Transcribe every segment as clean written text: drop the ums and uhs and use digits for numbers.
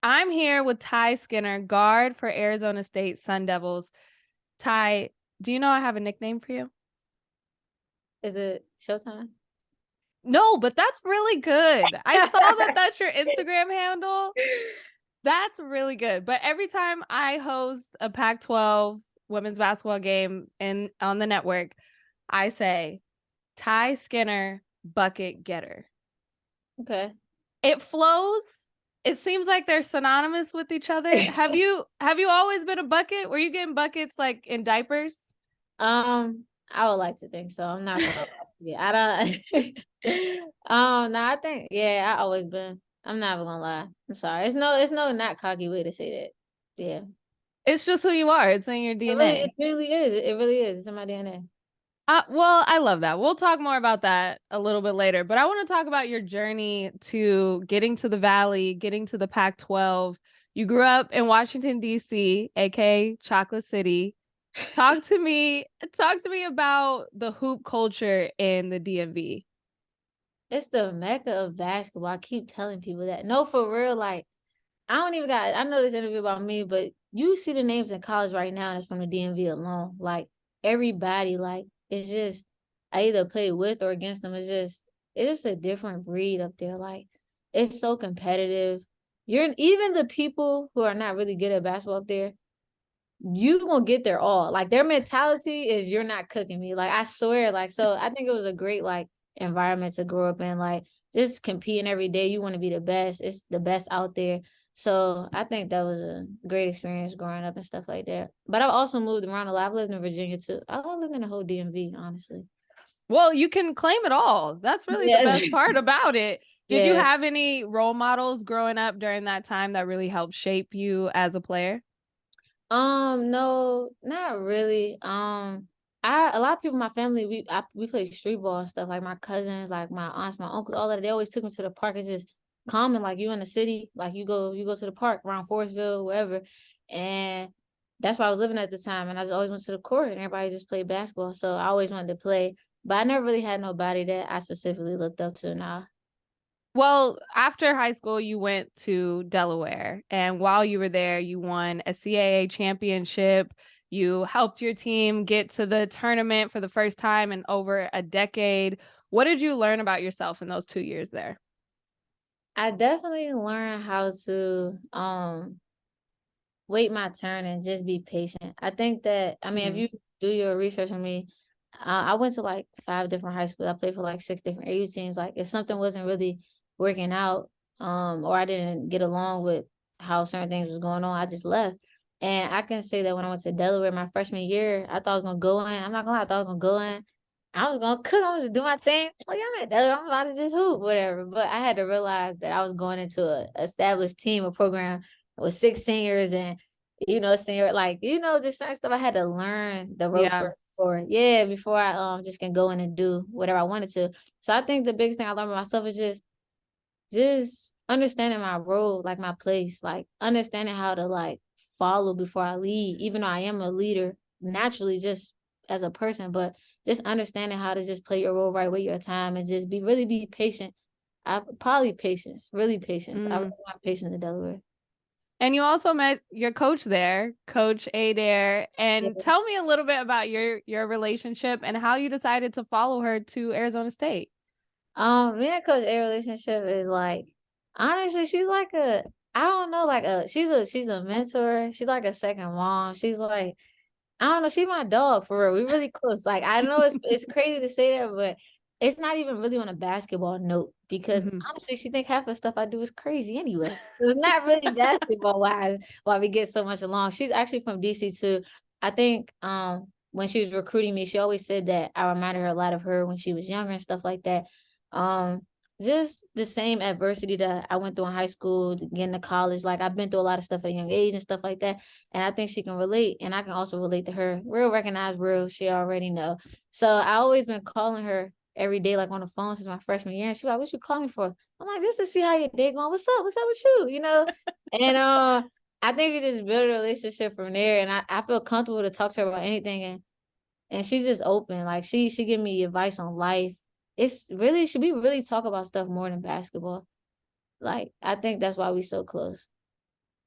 I'm here with Tyi Skinner, guard for Arizona State Sun Devils. Tyi, do you know I have a nickname for you? Is it Showtime? No, but that's really good. I saw that that's your Instagram handle. That's really good. But every time I host a Pac-12 women's basketball game on the network, I say Tyi Skinner, bucket getter. Okay. It flows. It seems like they're synonymous with each other. Have you always been a bucket? Were you getting buckets like in diapers? I would like to think so. I'm not gonna lie. Yeah, I don't no, I think I always been. I'm not even gonna lie. I'm sorry. It's no not cocky way to say that. Yeah. It's just who you are. It's in your It DNA. really is. It really is. It's in my DNA. Well, I love that. We'll talk more about that a little bit later, but I want to talk about your journey to getting to the Valley, getting to the Pac-12. You grew up in Washington, D.C., aka Chocolate City. Talk to me about the hoop culture in the DMV. It's the mecca of basketball. I keep telling people that. No, for real, like I know this interview about me, but you see the names in college right now, and it's from the DMV alone. Like everybody, like it's just I either play with or against them. It's just a different breed up there. Like it's so competitive. You're even the people who are not really good at basketball up there, you gonna get their all. Like their mentality is you're not cooking me. Like I swear, like so I think it was a great like environment to grow up in. Like just competing every day. You want to be the best. It's the best out there. So I think that was a great experience growing up and stuff like that. But I've also moved around a lot. I've lived in Virginia too. I've lived in the whole DMV, honestly. Well, you can claim it all. That's really the Yeah. best part about it. Did you Yeah. have any role models growing up during that time that really helped shape you as a player? No, not really. A lot of people in my family, we play street ball and stuff. Like my cousins, like my aunts, my uncles, all of that. They always took me to the park. It's just common. Like you in the city, like you go to the park around Forestville, wherever. And that's where I was living at the time. And I just always went to the court and everybody just played basketball. So I always wanted to play. But I never really had nobody that I specifically looked up to now. Well, after high school, you went to Delaware. And while you were there, you won a CAA championship. You helped your team get to the tournament for the first time in over a decade. What did you learn about yourself in those 2 years there? I definitely learned how to wait my turn and just be patient. I think that, I mean, if Mhm. you do your research on me, I went to like 5 different high schools. I played for like 6 different AU teams. Like if something wasn't really working out, or I didn't get along with how certain things was going on, I just left. And I can say that when I went to Delaware my freshman year, I thought I was gonna go in. I'm not gonna lie, I thought I was gonna go in. I was gonna cook. I was just do my thing. Like I'm at Delaware, I'm about to just hoop, whatever. But I had to realize that I was going into a established team, a program with 6 seniors and senior, like, just certain stuff I had to learn the ropes Yeah. before I just can go in and do whatever I wanted to. So I think the biggest thing I learned about myself is just understanding my role, like my place, like understanding how to like follow before I lead, even though I am a leader naturally just as a person, but just understanding how to just play your role right with your time and just be patient. I probably patience, really patience. I really Mm. want patience in Delaware. And you also met your coach there, Coach Adair. And Yeah. tell me a little bit about your relationship and how you decided to follow her to Arizona State. Me and Coach A relationship is like honestly, she's like a I don't know, like she's a mentor. She's like a second mom. She's like I don't know, she's my dog for real. We're really close. Like I know it's crazy to say that, but it's not even really on a basketball note because Mhm. honestly, she think half the stuff I do is crazy anyway. So it's not really basketball why we get so much along. She's actually from DC too. I think when she was recruiting me, she always said that I reminded her a lot of her when she was younger and stuff like that. Um, just the same adversity that I went through in high school, getting to college. Like I've been through a lot of stuff at a young age and stuff like that. And I think she can relate. And I can also relate to her. Real recognize real. She already know. So I always been calling her every day, like on the phone since my freshman year. And she's like, what you call me for? I'm like, just to see how your day going. What's up? What's up with you? And I think we just built a relationship from there. And I feel comfortable to talk to her about anything. And she's just open. Like she give me advice on life. It's really should we really talk about stuff more than basketball? Like I think that's why we so close.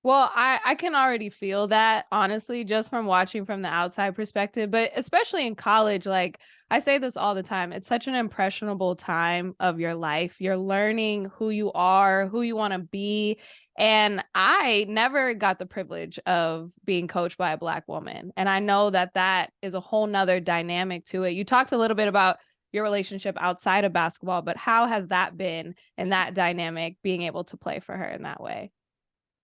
Well, I can already feel that, honestly, just from watching from the outside perspective, but especially in college, like I say this all the time, it's such an impressionable time of your life. You're learning who you are, who you want to be. And I never got the privilege of being coached by a Black woman. And I know that that is a whole nother dynamic to it. You talked a little bit about your relationship outside of basketball, but how has that been in that dynamic, being able to play for her in that way?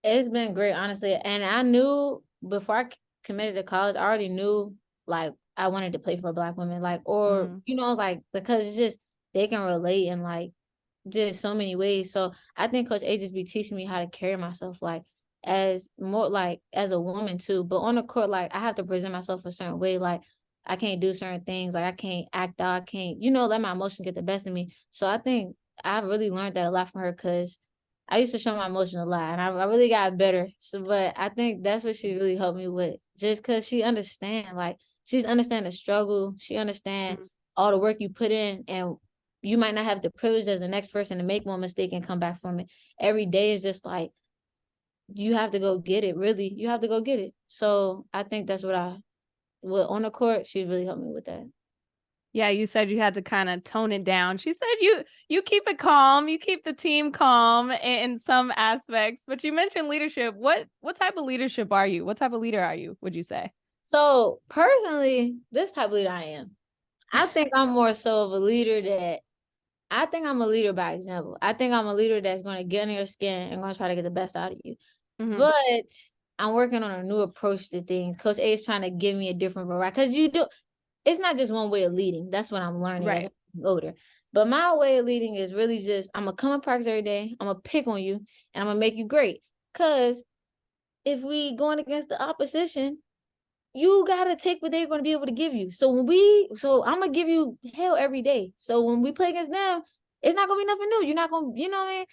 It's been great, honestly. And I knew before I committed to college, I already knew like I wanted to play for a Black woman, like, or, Mm, like, because it's just, they can relate in like just so many ways. So I think Coach A just be teaching me how to carry myself, like, as more like as a woman too. But on the court, like, I have to present myself a certain way. Like, I can't do certain things. Like, I can't act out. I can't, let my emotion get the best of me. So I think I really learned that a lot from her, because I used to show my emotion a lot, and I really got better. So, but I think that's what she really helped me with, just because she understand, like, she's understand the struggle. She understand mm. all the work you put in, and you might not have the privilege as the next person to make one mistake and come back from it. Every day is just like, you have to go get it. Really, you have to go get it. So I think that's what on the court, she really helped me with that. Yeah, you said you had to kind of tone it down. She said you keep it calm, you keep the team calm in some aspects, but you mentioned leadership. What type of leadership are you? What type of leader are you, would you say? So personally, this type of leader I am. I think I'm more so of a leader that I think I'm a leader by example. I think I'm a leader that's going to get under your skin and going to try to get the best out of you. Mm-hmm. But I'm working on a new approach to things. Coach A is trying to give me a different variety, because it's not just one way of leading. That's what I'm learning as Right. I'm older. But my way of leading is really just, I'm going to come in practice every day. I'm going to pick on you, and I'm going to make you great. Because if we going against the opposition, you gotta take what they're gonna be able to give you. So I'm gonna give you hell every day. So when we play against them, it's not gonna be nothing new. You're not gonna, you know what I mean?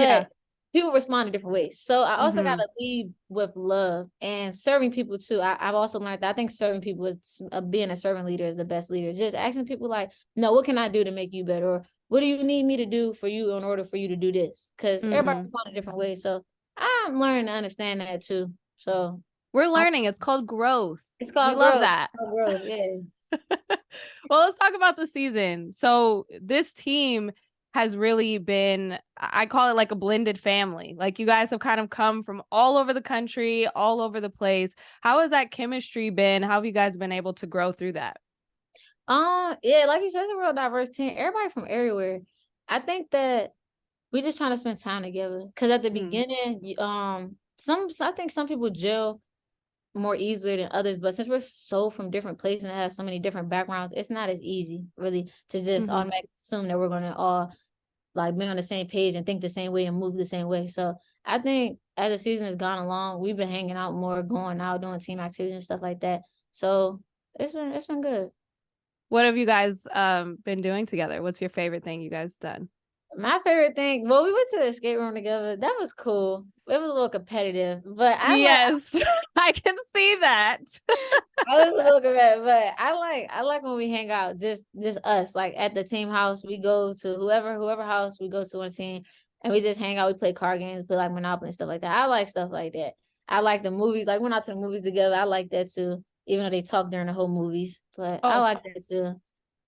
Yeah. But people respond in different ways. So I also Mm-hmm. gotta lead with love and serving people too. I've also learned that I think serving people is being a servant leader is the best leader. Just asking people like, no, what can I do to make you better? Or what do you need me to do for you in order for you to do this? Because everybody Mm-hmm. responds in different ways. So I'm learning to understand that too. So We're I'm learning. It's called growth. it's We called love growth. that. It's called growth. Yeah. Well, let's talk about the season. So this team has really been, I call it like a blended family. Like you guys have kind of come from all over the country, all over the place. How has that chemistry been? How have you guys been able to grow through that? Yeah, like you said, it's a real diverse team. Everybody from everywhere. I think that we just trying to spend time together. Cause at the Mm, beginning, I think some people gel more easily than others, but since we're so from different places and have so many different backgrounds, it's not as easy really to just mm-hmm. automatically assume that we're gonna all like be on the same page and think the same way and move the same way. So I think as the season has gone along, we've been hanging out more, going out, doing team activities and stuff like that. So it's been good. What have you guys been doing together? What's your favorite thing you guys done? My favorite thing, well, we went to the escape room together. That was cool. It was a little competitive, but Yes, I can see that. I was a little competitive, but I like when we hang out, just us. Like at the team house, we go to whoever house we go to on team, and we just hang out. We play card games, play like Monopoly and stuff like that. I like stuff like that. I like the movies. Like we went out to the movies together. I like that too. Even though they talk during the whole movies, but I Oh, like that too.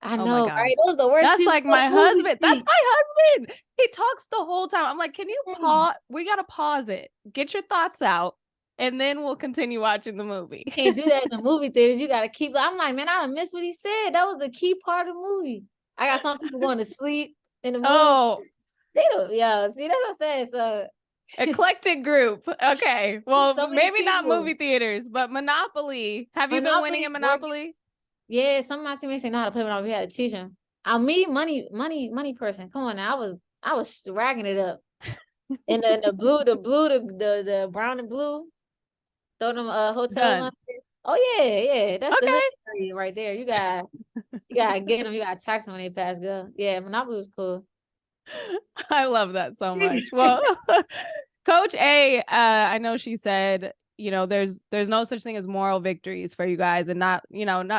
I oh my know, God. right? Those are the worst That's people. like my Movie husband. That's speak. my husband. He talks the whole time. I'm like, can you pause? We got to pause it. Get your thoughts out, and then we'll continue watching the movie. You can't do that in the movie theaters. You gotta keep. I'm like, man, I done missed what he said. That was the key part of the movie. I got some people going to sleep in the movie. Oh, They don't, yeah. See, that's what I'm saying. So, eclectic group. Okay. Well, so many maybe not people. movie theaters, but Monopoly. Have you been winning Monopoly in board. Monopoly? Yeah, some of my teammates didn't know how to play Monopoly. We had to teach them. I'm me, money person. Come on now. I was ragging it up. And then the brown and blue. Throw them hotels on Done. there. Oh yeah. That's the hood Okay. area right there. You gotta get them. You gotta tax them when they pass go. Yeah, Monopoly was cool. I love that so much. Well, Coach A, I know she said, there's no such thing as moral victories for you guys and not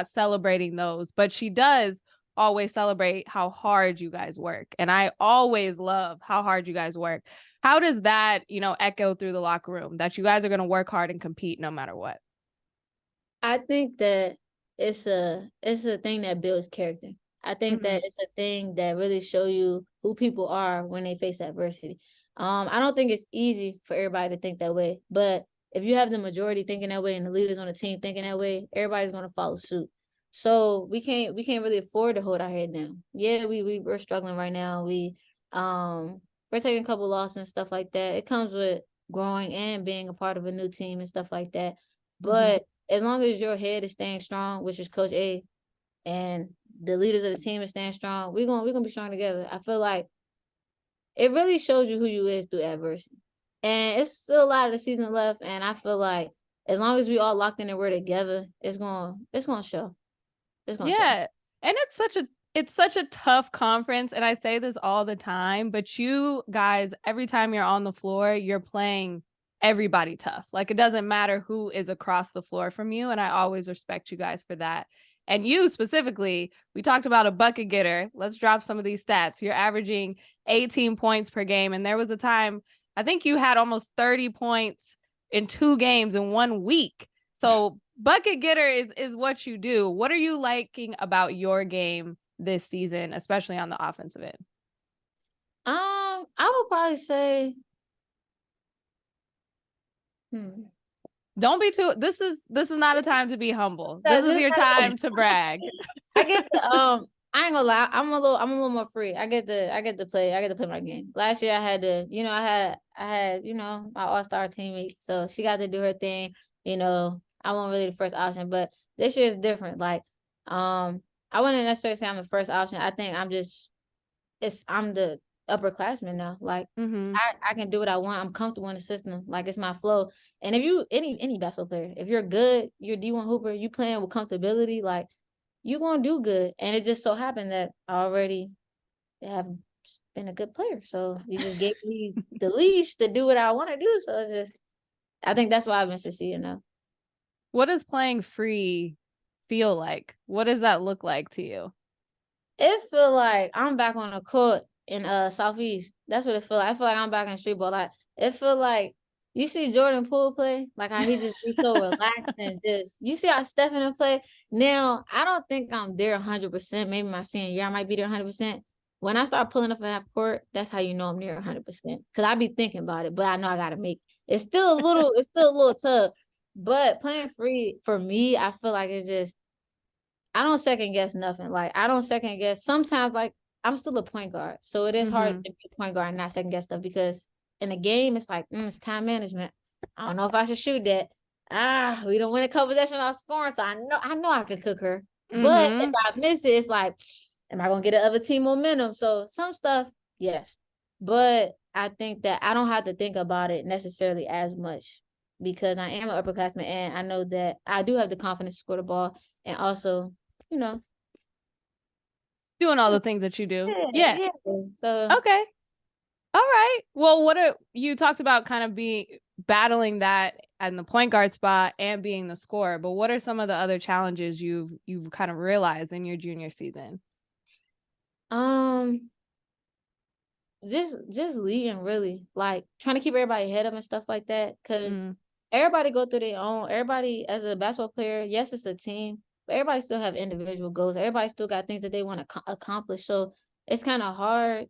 celebrating those, but she does always celebrate how hard you guys work. And I always love how hard you guys work. How does that, echo through the locker room that you guys are going to work hard and compete no matter what? I think that it's a thing that builds character. I think that it's a thing that really show you who people are when they face adversity. I don't think it's easy for everybody to think that way, but if you have the majority thinking that way and the leaders on the team thinking that way, everybody's going to follow suit. So we can't really afford to hold our head down. Yeah, we're struggling right now. We're taking a couple losses and stuff like that. It comes with growing and being a part of a new team and stuff like that. But as long as your head is staying strong, which is Coach A, and the leaders of the team is staying strong, we're gonna be strong together. I feel like it really shows you who you is through adversity. And it's still a lot of the season left, and I feel like as long as we all locked in and we're together, it's gonna show. It's gonna show. Yeah. And it's such a tough conference, and I say this all the time, but you guys, every time you're on the floor, you're playing everybody tough. Like, it doesn't matter who is across the floor from you, and I always respect you guys for that. And you specifically, we talked about a bucket getter. Let's drop some of these stats. You're averaging 18 points per game, and there was a time I think you had almost 30 points in 2 games in 1 week. So bucket getter is what you do. What are you liking about your game this season, especially on the offensive end? I would probably say, Don't be too. This is not a time to be humble. This is your time to brag. I get the I ain't gonna lie, I'm a little more free. I get to play my game. Last year I had to, I had my all-star teammate, so she got to do her thing. I wasn't really the first option, but this year is different. Like, I wouldn't necessarily say I'm the first option. I think I'm the upperclassman now. Like, I can do what I want. I'm comfortable in the system. Like, it's my flow. And if you any basketball player, if you're good, you're D1 hooper, you playing with comfortability, like, you're gonna do good. And it just so happened that I already have been a good player. So you just gave me the leash to do what I want to do. So it's just, I think that's why I've been succeeding now. What does playing free feel like? What does that look like to you? It feel like I'm back on the court in Southeast. That's what it feel like. I feel like I'm back in street ball. Like, it feel like, you see Jordan Poole play, like how he just be so relaxed and just, you see how Stephen play. Now, I don't think I'm there 100%. Maybe my senior year I might be there 100%. When I start pulling up in half court, that's how you know I'm there 100%. Because I be thinking about it, but I know I gotta make it. It's still a little tough. But playing free for me, I feel like it's just, I don't second guess nothing. Like, I don't second guess. Sometimes, like, I'm still a point guard, so it is hard to be a point guard and not second guess stuff, because in the game, it's like, it's time management. I don't know if I should shoot that. We don't win a couple possessions off scoring, so I know I can cook her. But if I miss it, it's like, am I gonna get the other team momentum? So some stuff, yes. But I think that I don't have to think about it necessarily as much, because I am an upperclassman and I know that I do have the confidence to score the ball, and also, doing all the things that you do. Yeah. So okay. All right. Well, you talked about kind of battling that in the point guard spot and being the scorer, but what are some of the other challenges you've kind of realized in your junior season? Just leading, really, like trying to keep everybody head up and stuff like that, because everybody go through their own. Everybody, as a basketball player, yes, it's a team, but everybody still have individual goals. Everybody still got things that they want to accomplish. So it's kind of hard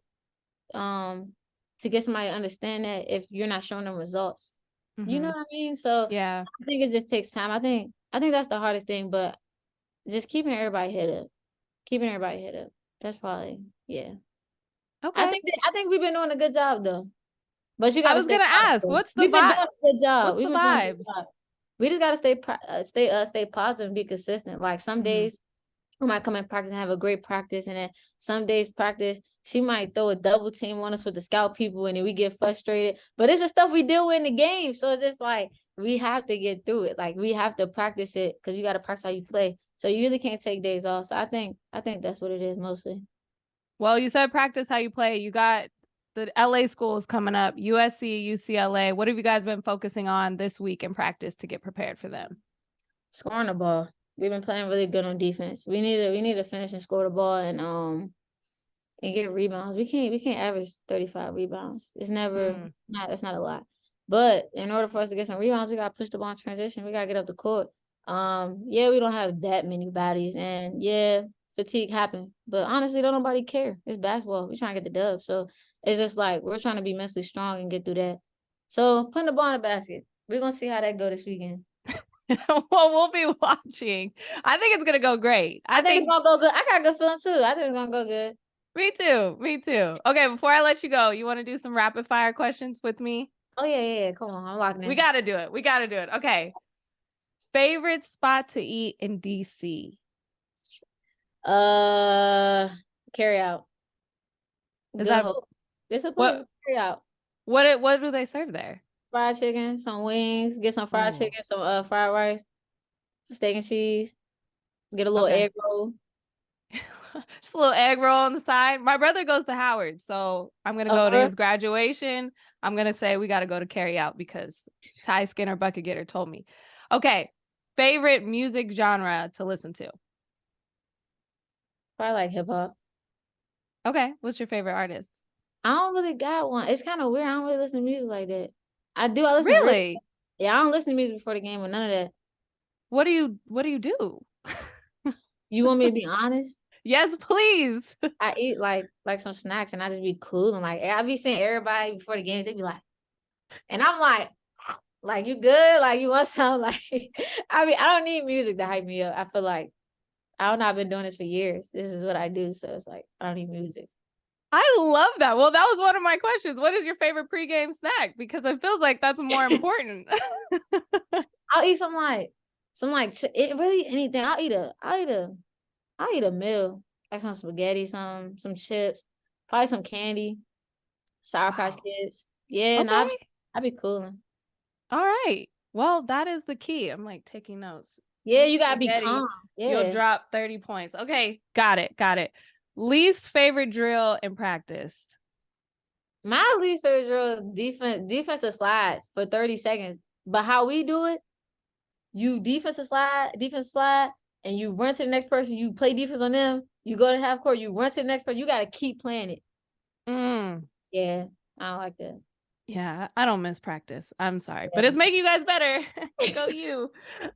to get somebody to understand that if you're not showing them results. You know what I mean? So yeah, I think it just takes time. I think that's the hardest thing, but just keeping everybody head up. That's probably, yeah. Okay. I think we've been doing a good job though. But you got. I was gonna ask, what's the vibe? We've been doing a good job. What's the vibes? We just gotta stay positive and be consistent. Like, some days we might come in practice and have a great practice, and then some days practice she might throw a double team on us with the scout people, and then we get frustrated. But it's the stuff we deal with in the game, so it's just like we have to get through it. Like, we have to practice it, because you got to practice how you play. So you really can't take days off. So I think that's what it is mostly. Well, you said practice how you play. You got the LA schools coming up, USC, UCLA. What have you guys been focusing on this week in practice to get prepared for them? Scoring the ball. We've been playing really good on defense. We need to finish and score the ball, and and get rebounds. We can't average 35 rebounds. It's never that's not a lot. But in order for us to get some rebounds, we gotta push the ball in transition. We gotta get up the court. Yeah, we don't have that many bodies, and yeah, fatigue happened. But honestly, don't nobody care. It's basketball. We're trying to get the dub. So it's just like we're trying to be mentally strong and get through that. So putting the ball in the basket. We're gonna see how that go this weekend. Well, we'll be watching. I think it's gonna go great. I think it's gonna go good. I got a good feeling too. I think it's gonna go good. Me too. Me too. Okay, before I let you go, you want to do some rapid fire questions with me? Oh yeah. Come on, I'm locking in. We gotta do it. We gotta do it. Okay. Favorite spot to eat in DC? Carry out. Is that It's a place carry out. What do they serve there? Fried chicken, some wings, get some fried chicken, some fried rice, steak and cheese, get a little egg roll. Just a little egg roll on the side. My brother goes to Howard, so I'm gonna go to his graduation. I'm gonna say we gotta go to carry out because Tyi Skinner bucket getter told me. Okay. Favorite music genre to listen to? Probably like hip hop. Okay. What's your favorite artist? I don't really got one. It's kind of weird. I don't really listen to music like that. I listen really? Yeah, I don't listen to music before the game or none of that. What do you do? You want me to be honest? Yes, please. I eat like some snacks and I just be cool and like I be seeing everybody before the game. They be like, and I'm like you good? Like you want something? Like I mean, I don't need music to hype me up. I feel like I don't know. I've been doing this for years. This is what I do. So it's like I don't need music. I love that. Well, that was one of my questions. What is your favorite pregame snack? Because it feels like that's more important. I'll eat some it really anything. I'll eat a meal, like some spaghetti, some chips, probably some candy, Sour Patch Kids. Yeah, okay. I'll be cooling. All right. Well, that is the key. I'm like taking notes. Yeah, you gotta be calm. Yeah. You'll drop 30 points. Okay, got it. Least favorite drill in practice. My least favorite drill is defensive slides for 30 seconds. But how we do it, you defensive slide, and you run to the next person, you play defense on them, you go to half court, you run to the next person, you gotta keep playing it. Yeah, I don't like that. Yeah, I don't miss practice. I'm sorry, but it's making you guys better. Go you.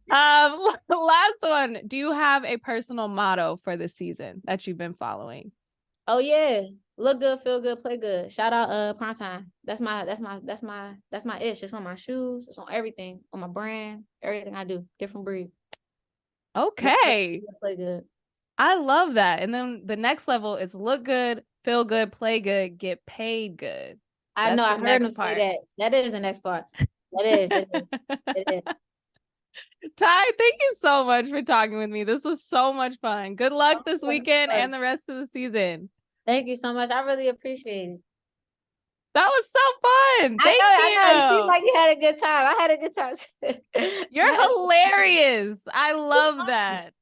Last one. Do you have a personal motto for this season that you've been following? Oh yeah, look good, feel good, play good. Shout out Prime Time. That's my ish. It's on my shoes. It's on everything. On my brand. Everything I do. Different breed. Okay. Play good. I love that. And then the next level is look good, feel good, play good, get paid good. I know. I heard him say that. That is the next part. That is. It is. Tyi, thank you so much for talking with me. This was so much fun. Good luck this weekend and the rest of the season. Thank you so much. I really appreciate it. That was so fun. Thank you. I know. It seemed like you had a good time. I had a good time. You're hilarious. I love that.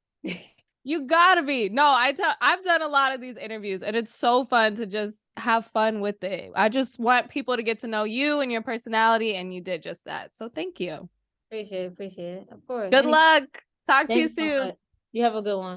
You gotta be. No, I've done a lot of these interviews and it's so fun to just have fun with it. I just want people to get to know you and your personality, and you did just that. So thank you. Appreciate it. Of course. Good luck. Talk to you soon. You have a good one.